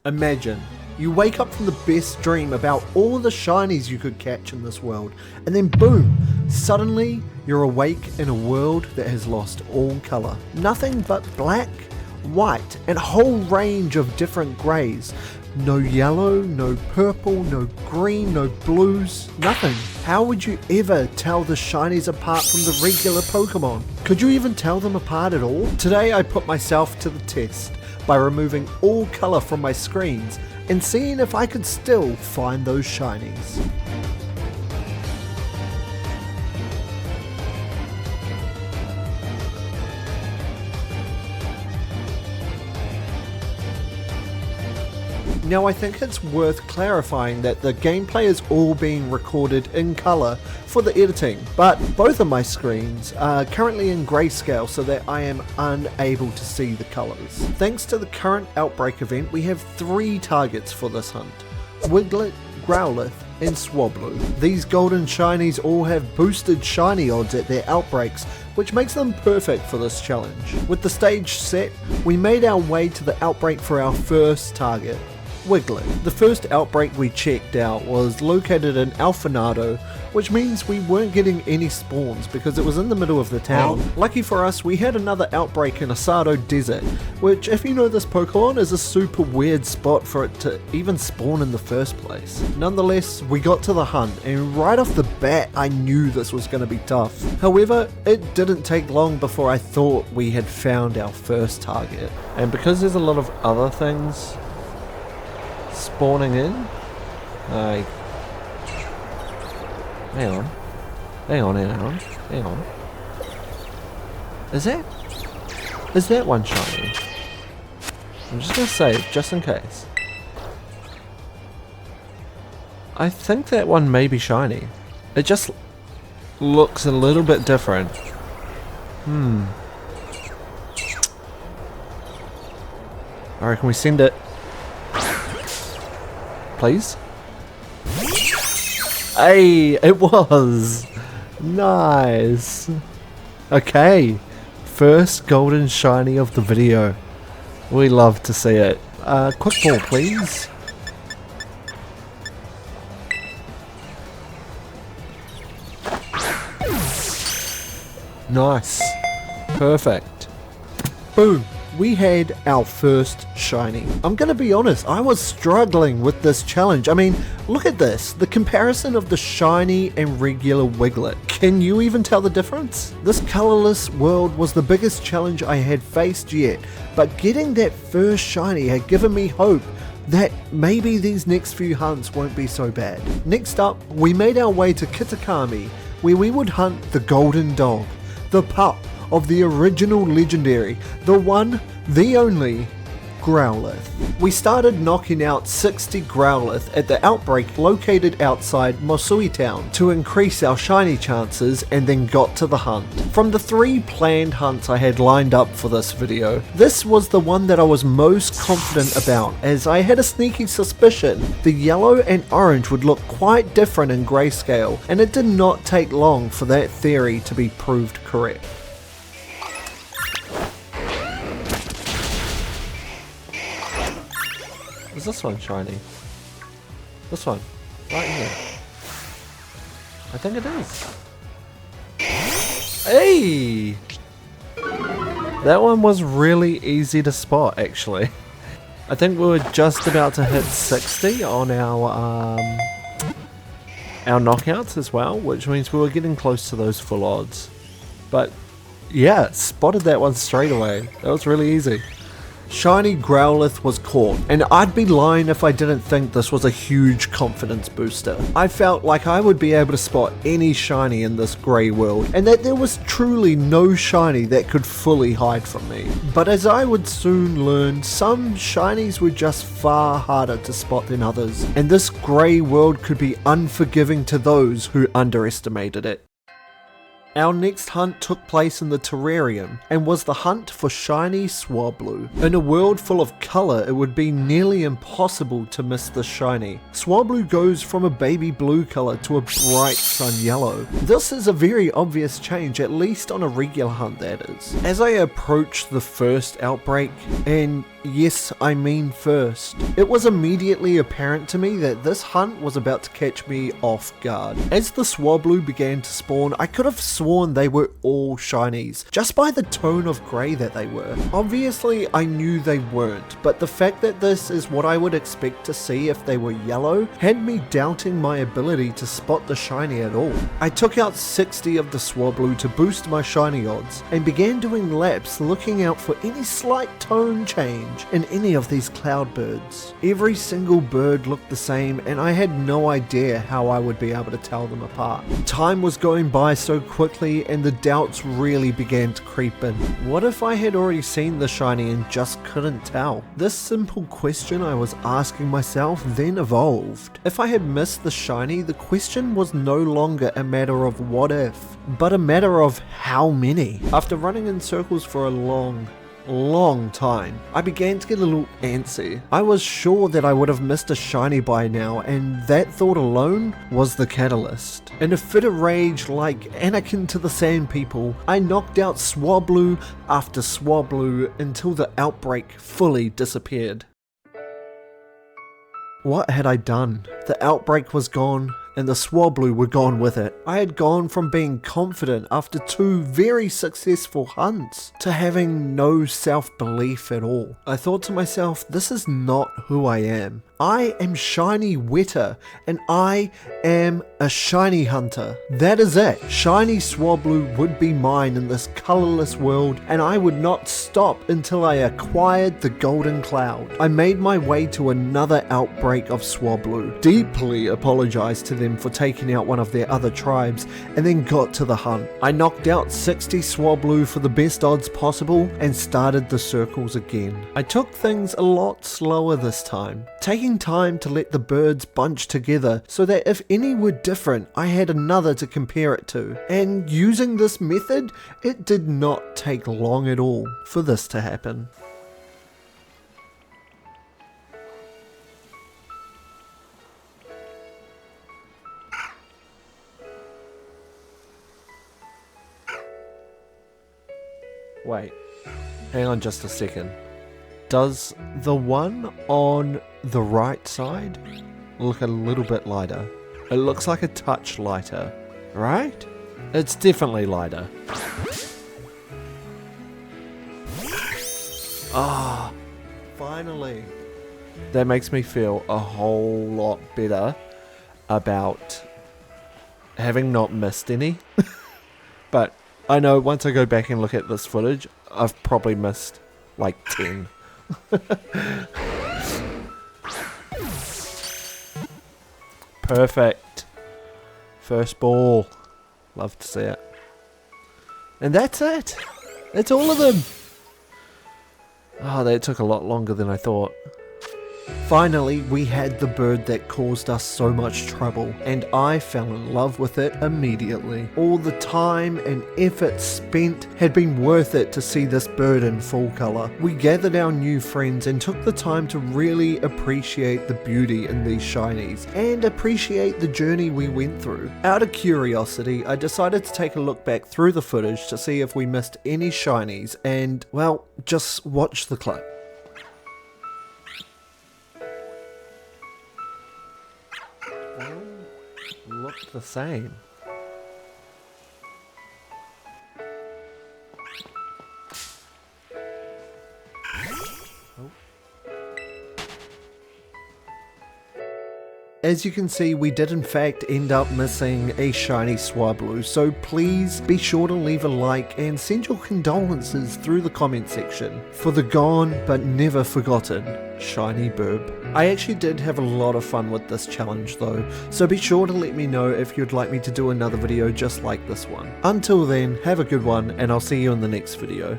Imagine, you wake up from the best dream about all the shinies you could catch in this world, and then boom, suddenly you're awake in a world that has lost all colour. Nothing but black, white, and a whole range of different greys. No yellow, no purple, no green, no blues, nothing. How would you ever tell the shinies apart from the regular Pokemon? Could you even tell them apart at all? Today I put myself to the test by removing all colour from my screens and seeing if I could still find those shinies. Now I think it's worth clarifying that the gameplay is all being recorded in colour for the editing, but both of my screens are currently in grayscale so that I am unable to see the colours. Thanks to the current outbreak event, we have 3 targets for this hunt: Wiglett, Growlithe, and Swablu. These golden shinies all have boosted shiny odds at their outbreaks, which makes them perfect for this challenge. With the stage set, we made our way to the outbreak for our first target, Wiglett. The first outbreak we checked out was located in Alfinado, which means we weren't getting any spawns because it was in the middle of the town. Lucky for us, we had another outbreak in Asado Desert, which, if you know this Pokemon, is a super weird spot for it to even spawn in the first place. Nonetheless, we got to the hunt, and right off the bat I knew this was going to be tough. However, it didn't take long before I thought we had found our first target. And because there's a lot of other things spawning in, hang on. Is that one shiny? I'm just gonna save just in case. I think that one may be shiny. It just looks a little bit different. I reckon we send it. Please? Hey, it was! Nice! Okay, first golden shiny of the video. We love to see it. Quick ball, please. Nice. Perfect. Boom. We had our first shiny. I'm gonna be honest, I was struggling with this challenge. I mean, look at this. The comparison of the shiny and regular Wiglett. Can you even tell the difference? This colorless world was the biggest challenge I had faced yet, but getting that first shiny had given me hope that maybe these next few hunts won't be so bad. Next up, we made our way to Kitakami, where we would hunt the golden dog, the pup of the original legendary, the one, the only, Growlithe. We started knocking out 60 Growlithe at the outbreak located outside Mosui Town to increase our shiny chances, and then got to the hunt. From the 3 planned hunts I had lined up for this video, this was the one that I was most confident about, as I had a sneaky suspicion the yellow and orange would look quite different in grayscale, and it did not take long for that theory to be proved correct. Is this one shiny? This one, right here. I think it is. Hey! That one was really easy to spot, actually. I think we were just about to hit 60 on our knockouts as well, which means we were getting close to those full odds. But yeah, spotted that one straight away. That was really easy. Shiny Growlithe was caught, and I'd be lying if I didn't think this was a huge confidence booster. I felt like I would be able to spot any shiny in this grey world, and that there was truly no shiny that could fully hide from me. But as I would soon learn, some shinies were just far harder to spot than others, and this grey world could be unforgiving to those who underestimated it. Our next hunt took place in the terrarium and was the hunt for shiny Swablu. In a world full of colour, it would be nearly impossible to miss the shiny. Swablu goes from a baby blue colour to a bright sun yellow. This is a very obvious change, at least on a regular hunt that is. As I approached the first outbreak, and yes, I mean first. It was immediately apparent to me that this hunt was about to catch me off guard. As the Swablu began to spawn, I could have sworn they were all shinies, just by the tone of grey that they were. Obviously, I knew they weren't, but the fact that this is what I would expect to see if they were yellow had me doubting my ability to spot the shiny at all. I took out 60 of the Swablu to boost my shiny odds, and began doing laps looking out for any slight tone change in any of these cloud birds. Every single bird looked the same, and I had no idea how I would be able to tell them apart. Time was going by so quickly, and the doubts really began to creep in. What if I had already seen the shiny and just couldn't tell? This simple question I was asking myself then evolved. If I had missed the shiny, the question was no longer a matter of what if, but a matter of how many. After running in circles for a long time, I began to get a little antsy. I was sure that I would have missed a shiny by now, and that thought alone was the catalyst. In a fit of rage like Anakin to the Sand People, I knocked out Swablu after Swablu until the outbreak fully disappeared. What had I done? The outbreak was gone, and the Swablu were gone with it. I had gone from being confident after 2 very successful hunts to having no self-belief at all. I thought to myself, this is not who I am. I am Shiny Wetter, and I am a shiny hunter. That is it. Shiny Swablu would be mine in this colourless world, and I would not stop until I acquired the Golden Cloud. I made my way to another outbreak of Swablu, deeply apologised to them for taking out one of their other tribes, and then got to the hunt. I knocked out 60 Swablu for the best odds possible, and started the circles again. I took things a lot slower this time, taking time to let the birds bunch together so that if any were different, I had another to compare it to. And using this method, it did not take long at all for this to happen. Wait, hang on just a second. Does the one on the right side look a little bit lighter? It looks like a touch lighter, right? It's definitely lighter. Ah, finally. That makes me feel a whole lot better about having not missed any. But I know once I go back and look at this footage, I've probably missed like 10. Perfect. First ball. Love to see it. And that's it. That's all of them. Oh, that took a lot longer than I thought. Finally, we had the bird that caused us so much trouble, and I fell in love with it immediately. All the time and effort spent had been worth it to see this bird in full colour. We gathered our new friends and took the time to really appreciate the beauty in these shinies, and appreciate the journey we went through. Out of curiosity, I decided to take a look back through the footage to see if we missed any shinies, and, well, just watch the clip. Look the same. As you can see, we did in fact end up missing a shiny Swablu, so please be sure to leave a like and send your condolences through the comment section for the gone but never forgotten shiny burb. I actually did have a lot of fun with this challenge though, so be sure to let me know if you'd like me to do another video just like this one. Until then, have a good one, and I'll see you in the next video.